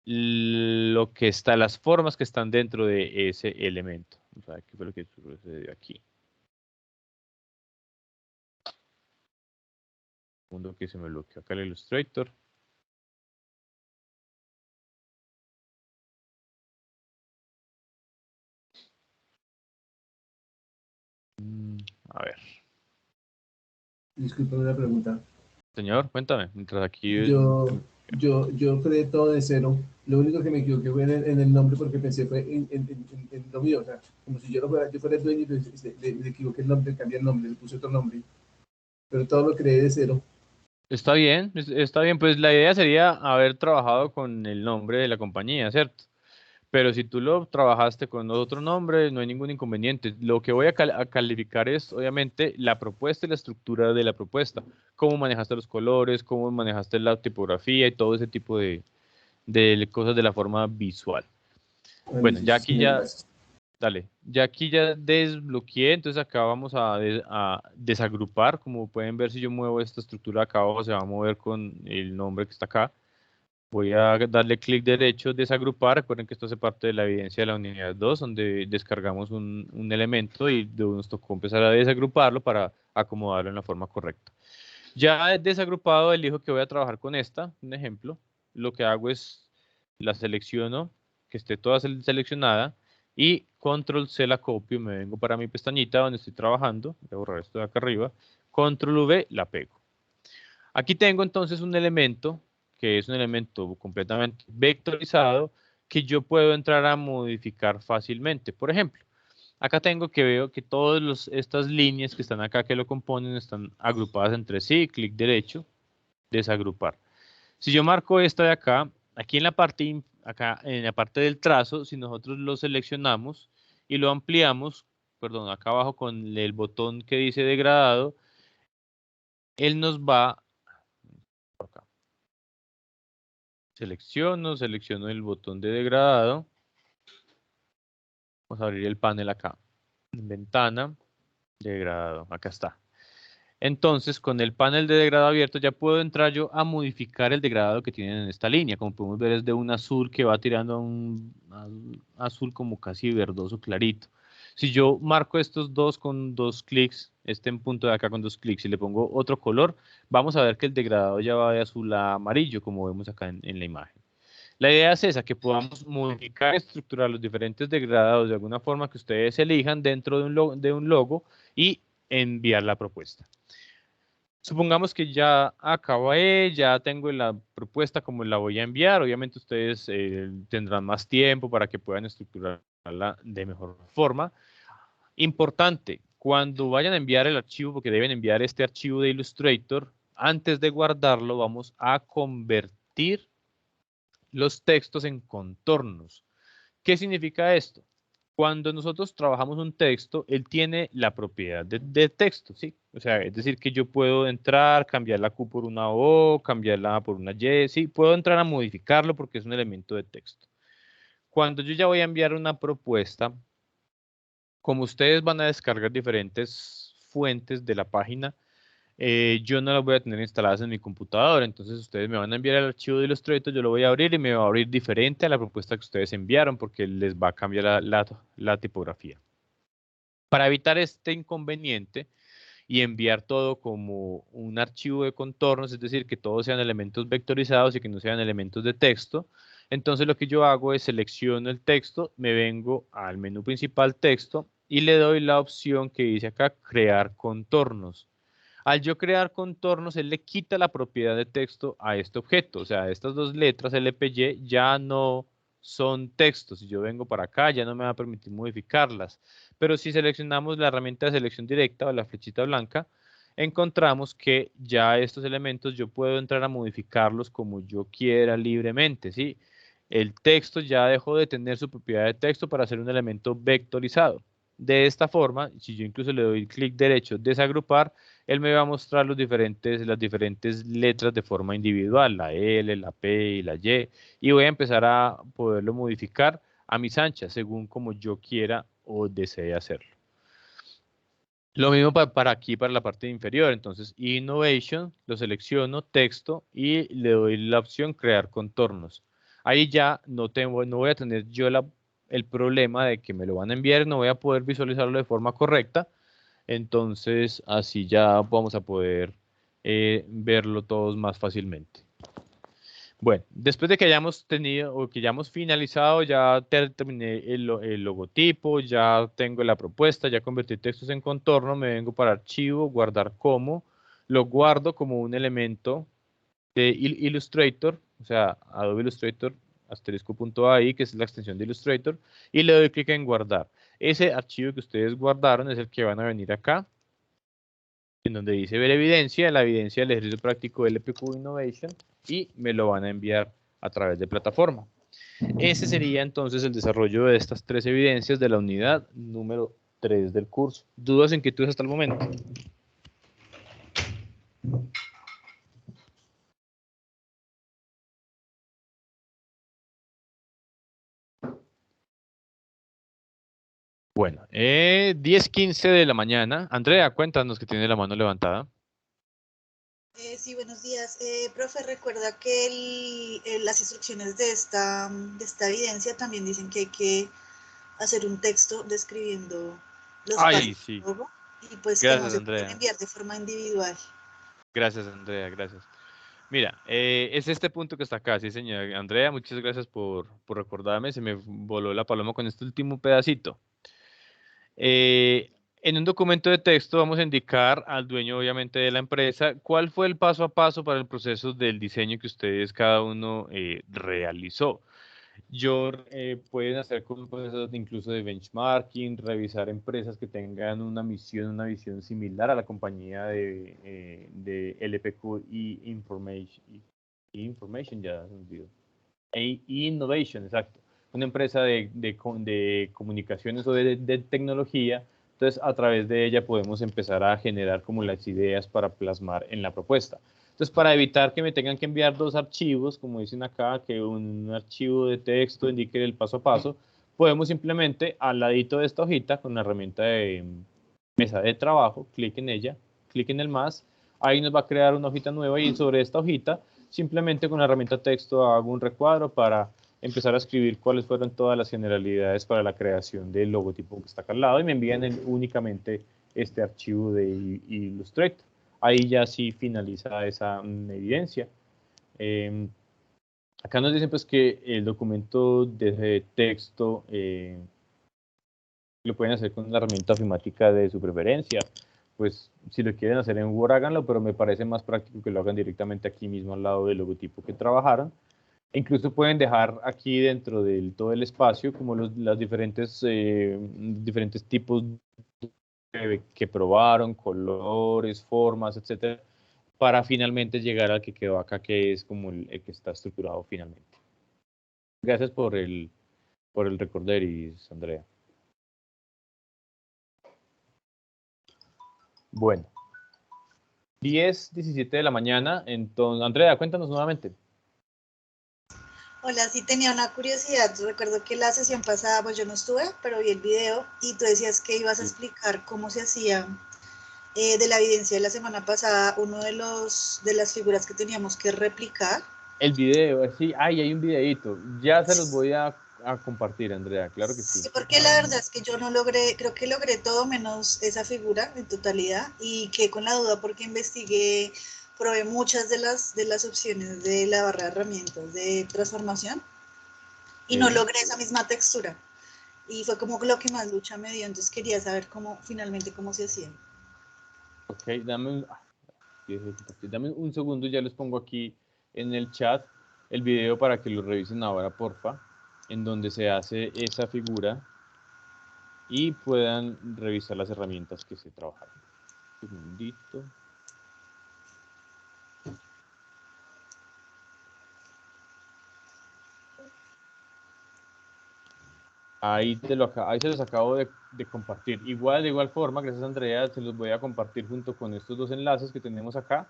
las formas que están dentro de ese elemento. Vamos a ver qué fue lo que sucedió aquí. Segundo que se me bloqueó acá el Illustrator. A ver, Disculpe una pregunta. señor, cuéntame. Mientras aquí... Yo creé todo de cero. Lo único que me equivoqué fue en el nombre porque pensé fue en lo mío. O sea, como si yo fuera el dueño y le equivoqué el nombre, cambié el nombre, le puse otro nombre. Pero todo lo creé de cero. Está bien, está bien. Pues la idea sería haber trabajado con el nombre de la compañía, ¿cierto? Pero si tú lo trabajaste con otro nombre, no hay ningún inconveniente. Lo que voy a calificar es, obviamente, la propuesta y la estructura de la propuesta. Cómo manejaste los colores, cómo manejaste la tipografía y todo ese tipo de cosas de la forma visual. Bueno, ya aquí ya, Gracias. dale, ya aquí ya desbloqueé, entonces acá vamos a desagrupar. Como pueden ver, si yo muevo esta estructura acá abajo, se va a mover con el nombre que está acá. Voy a darle clic derecho, desagrupar. Recuerden que esto hace parte de la evidencia de la unidad 2, donde descargamos un elemento y nos tocó empezar a desagruparlo para acomodarlo en la forma correcta. Ya desagrupado, elijo que voy a trabajar con esta, un ejemplo. Lo que hago es la selecciono, que esté toda seleccionada, y control C la copio, me vengo para mi pestañita donde estoy trabajando, voy a borrar esto de acá arriba, control V, la pego. Aquí tengo entonces un elemento, que es un elemento completamente vectorizado, que yo puedo entrar a modificar fácilmente. Por ejemplo, acá tengo que veo que todas estas líneas que están acá que lo componen están agrupadas entre sí, clic derecho, desagrupar. Si yo marco esta de acá, aquí en la parte, acá en la parte del trazo, si nosotros lo seleccionamos y lo ampliamos, perdón, acá abajo con el botón que dice degradado, él nos va, acá, selecciono el botón de degradado, vamos a abrir el panel acá, ventana, degradado, acá está. Entonces, con el panel de degradado abierto ya puedo entrar yo a modificar el degradado que tienen en esta línea. Como podemos ver es de un azul que va tirando a un azul como casi verdoso clarito. Si yo marco estos dos con dos clics, este en punto de acá con dos clics y le pongo otro color, vamos a ver que el degradado ya va de azul a amarillo, como vemos acá en la imagen. La idea es esa, que podamos modificar y estructurar los diferentes degradados de alguna forma que ustedes elijan dentro de un logo y enviar la propuesta. Supongamos que ya acabé, ya tengo la propuesta como la voy a enviar. Obviamente ustedes tendrán más tiempo para que puedan estructurarla de mejor forma. Importante, cuando vayan a enviar el archivo, porque deben enviar este archivo de Illustrator, antes de guardarlo vamos a convertir los textos en contornos. ¿Qué significa esto? Cuando nosotros trabajamos un texto, él tiene la propiedad de texto, ¿sí? O sea, es decir, que yo puedo entrar, cambiar la Q por una O, cambiar la A por una Y, sí, puedo entrar a modificarlo porque es un elemento de texto. Cuando yo ya voy a enviar una propuesta, como ustedes van a descargar diferentes fuentes de la página, yo no las voy a tener instaladas en mi computadora, entonces ustedes me van a enviar el archivo de Illustrator, yo lo voy a abrir y me va a abrir diferente a la propuesta que ustedes enviaron porque les va a cambiar la tipografía. Para evitar este inconveniente y enviar todo como un archivo de contornos, es decir, que todos sean elementos vectorizados y que no sean elementos de texto, entonces lo que yo hago es selecciono el texto, me vengo al menú principal texto y le doy la opción que dice acá crear contornos. Al yo crear contornos, él le quita la propiedad de texto a este objeto. O sea, estas dos letras LPY ya no son textos. Si yo vengo para acá, ya no me va a permitir modificarlas. Pero si seleccionamos la herramienta de selección directa o la flechita blanca, encontramos que ya estos elementos yo puedo entrar a modificarlos como yo quiera libremente, ¿sí? El texto ya dejó de tener su propiedad de texto para ser un elemento vectorizado. De esta forma, si yo incluso le doy clic derecho, desagrupar, él me va a mostrar las diferentes letras de forma individual, la L, la P y la y voy a empezar a poderlo modificar a mis anchas, según como yo quiera o desee hacerlo. Lo mismo para aquí, para la parte inferior. Entonces, Innovation, lo selecciono, texto, y le doy la opción crear contornos. Ahí ya no voy a tener yo el problema de que me lo van a enviar, no voy a poder visualizarlo de forma correcta. Entonces, así ya vamos a poder verlo todos más fácilmente. Bueno, después de que hayamos tenido o que hayamos finalizado, ya terminé el logotipo, ya tengo la propuesta, ya convertí textos en contorno, me vengo para archivo, guardar como, lo guardo como un elemento de Illustrator, o sea, Adobe Illustrator *.ai, que es la extensión de Illustrator, y le doy clic en guardar. Ese archivo que ustedes guardaron es el que van a venir acá, en donde dice ver evidencia, la evidencia del ejercicio práctico de LPQ Innovation, y me lo van a enviar a través de plataforma. Ese sería entonces el desarrollo de estas 3 evidencias de la unidad número 3 del curso. ¿Dudas, inquietudes hasta el momento? Bueno, 10:15 de la mañana. Andrea, cuéntanos que tiene la mano levantada. Sí, buenos días. Profe, recuerda que las instrucciones de esta evidencia también dicen que hay que hacer un texto describiendo los Ay, pasos sí. del logo y pues que no Gracias, se pueden Andrea. enviar de forma individual. Gracias, Andrea, gracias. Mira, es este punto que está acá, sí, señora Andrea, muchas gracias por recordarme, se me voló la paloma con este último pedacito. En un documento de texto vamos a indicar al dueño, obviamente, de la empresa, cuál fue el paso a paso para el proceso del diseño que ustedes cada uno realizó. Pueden hacer con un proceso incluso de benchmarking, revisar empresas que tengan una misión, una visión similar a la compañía de LPQ y Information, ya se me olvidó. Innovation, exacto. Una empresa de comunicaciones o de tecnología. Entonces, a través de ella podemos empezar a generar como las ideas para plasmar en la propuesta. Entonces, para evitar que me tengan que enviar 2 archivos, como dicen acá, que un archivo de texto indique el paso a paso, podemos simplemente al ladito de esta hojita, con la herramienta de mesa de trabajo, clic en ella, clic en el más, ahí nos va a crear una hojita nueva y sobre esta hojita, simplemente con la herramienta texto hago un recuadro para empezar a escribir cuáles fueron todas las generalidades para la creación del logotipo que está acá al lado y me envían únicamente este archivo de Illustrator. Ahí ya sí finaliza esa evidencia. Acá nos dicen pues que el documento de texto lo pueden hacer con la herramienta ofimática de su preferencia. Pues si lo quieren hacer en Word, háganlo, pero me parece más práctico que lo hagan directamente aquí mismo al lado del logotipo que trabajaron. E incluso pueden dejar aquí dentro de todo el espacio como los diferentes tipos que probaron, colores, formas, etcétera, para finalmente llegar al que quedó acá, que es como el que está estructurado finalmente. Gracias por el recorderis, Andrea. Bueno, 10:17 de la mañana. Entonces, Andrea, cuéntanos nuevamente. Hola, sí tenía una curiosidad. Recuerdo que la sesión pasada, pues yo no estuve, pero vi el video y tú decías que ibas a explicar cómo se hacía de la evidencia de la semana pasada, uno de las figuras que teníamos que replicar. El video, sí, hay un videito. Ya se los voy a compartir, Andrea, claro que sí. Sí, porque la verdad es que yo no logré, creo que logré todo menos esa figura en totalidad y quedé con la duda porque investigué, probé muchas de las opciones de la barra de herramientas de transformación y no logré esa misma textura. Y fue como lo que más lucha me dio, entonces quería saber finalmente cómo se hacía. Ok, dame un segundo, ya les pongo aquí en el chat el video para que lo revisen ahora, porfa, en donde se hace esa figura y puedan revisar las herramientas que se trabajaron. Un segundito. Ahí se los acabo de compartir. De igual forma, gracias Andrea, se los voy a compartir junto con estos 2 enlaces que tenemos acá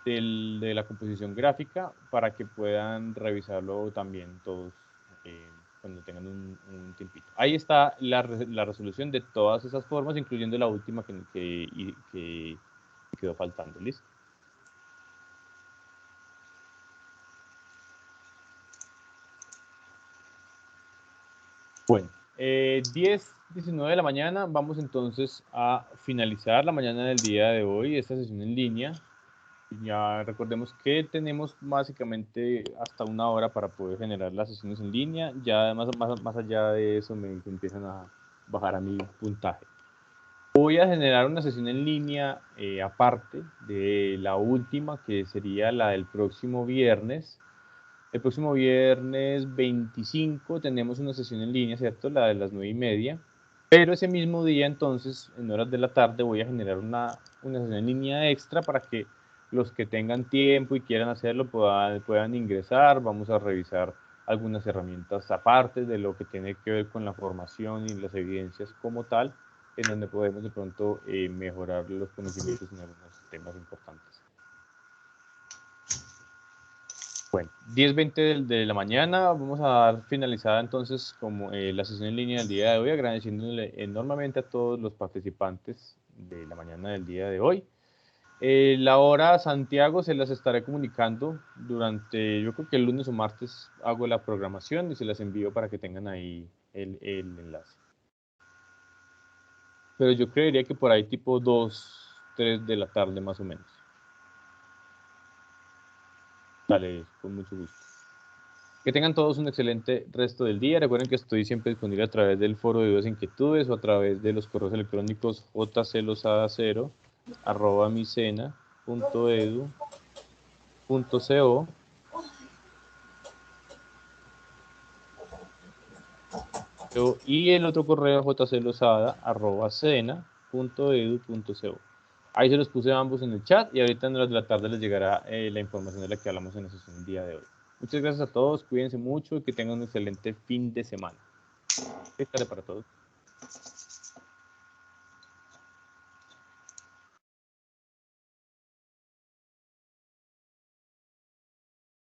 de la composición gráfica para que puedan revisarlo también todos cuando tengan un tiempito. Ahí está la resolución de todas esas formas, incluyendo la última que quedó faltando. ¿Listo? Bueno, 10:19 de la mañana, vamos entonces a finalizar la mañana del día de hoy, esta sesión en línea. Ya recordemos que tenemos básicamente hasta 1 hora para poder generar las sesiones en línea. Ya además, más allá de eso me empiezan a bajar a mi puntaje. Voy a generar una sesión en línea aparte de la última, que sería la del próximo viernes. El próximo viernes 25 tenemos una sesión en línea, ¿cierto? La de las 9:30. Pero ese mismo día, entonces, en horas de la tarde, voy a generar una sesión en línea extra para que los que tengan tiempo y quieran hacerlo puedan ingresar. Vamos a revisar algunas herramientas aparte de lo que tiene que ver con la formación y las evidencias como tal, en donde podemos de pronto mejorar los conocimientos en algunos temas importantes. Bueno, 10:20 de la mañana, vamos a dar finalizada entonces como la sesión en línea del día de hoy, agradeciéndole enormemente a todos los participantes de la mañana del día de hoy. La hora Santiago se las estaré comunicando durante, yo creo que el lunes o martes hago la programación y se las envío para que tengan ahí el enlace. Pero yo creería que por ahí tipo 2, 3 de la tarde más o menos. Dale, con mucho gusto. Que tengan todos un excelente resto del día. Recuerden que estoy siempre disponible a través del foro de dudas e inquietudes o a través de los correos electrónicos jclosada0@micena.edu.co y el otro correo jclosada@cena.edu.co. Ahí se los puse ambos en el chat y ahorita en horas de la tarde les llegará la información de la que hablamos en la sesión del día de hoy. Muchas gracias a todos, cuídense mucho y que tengan un excelente fin de semana. Feliz tarde para todos.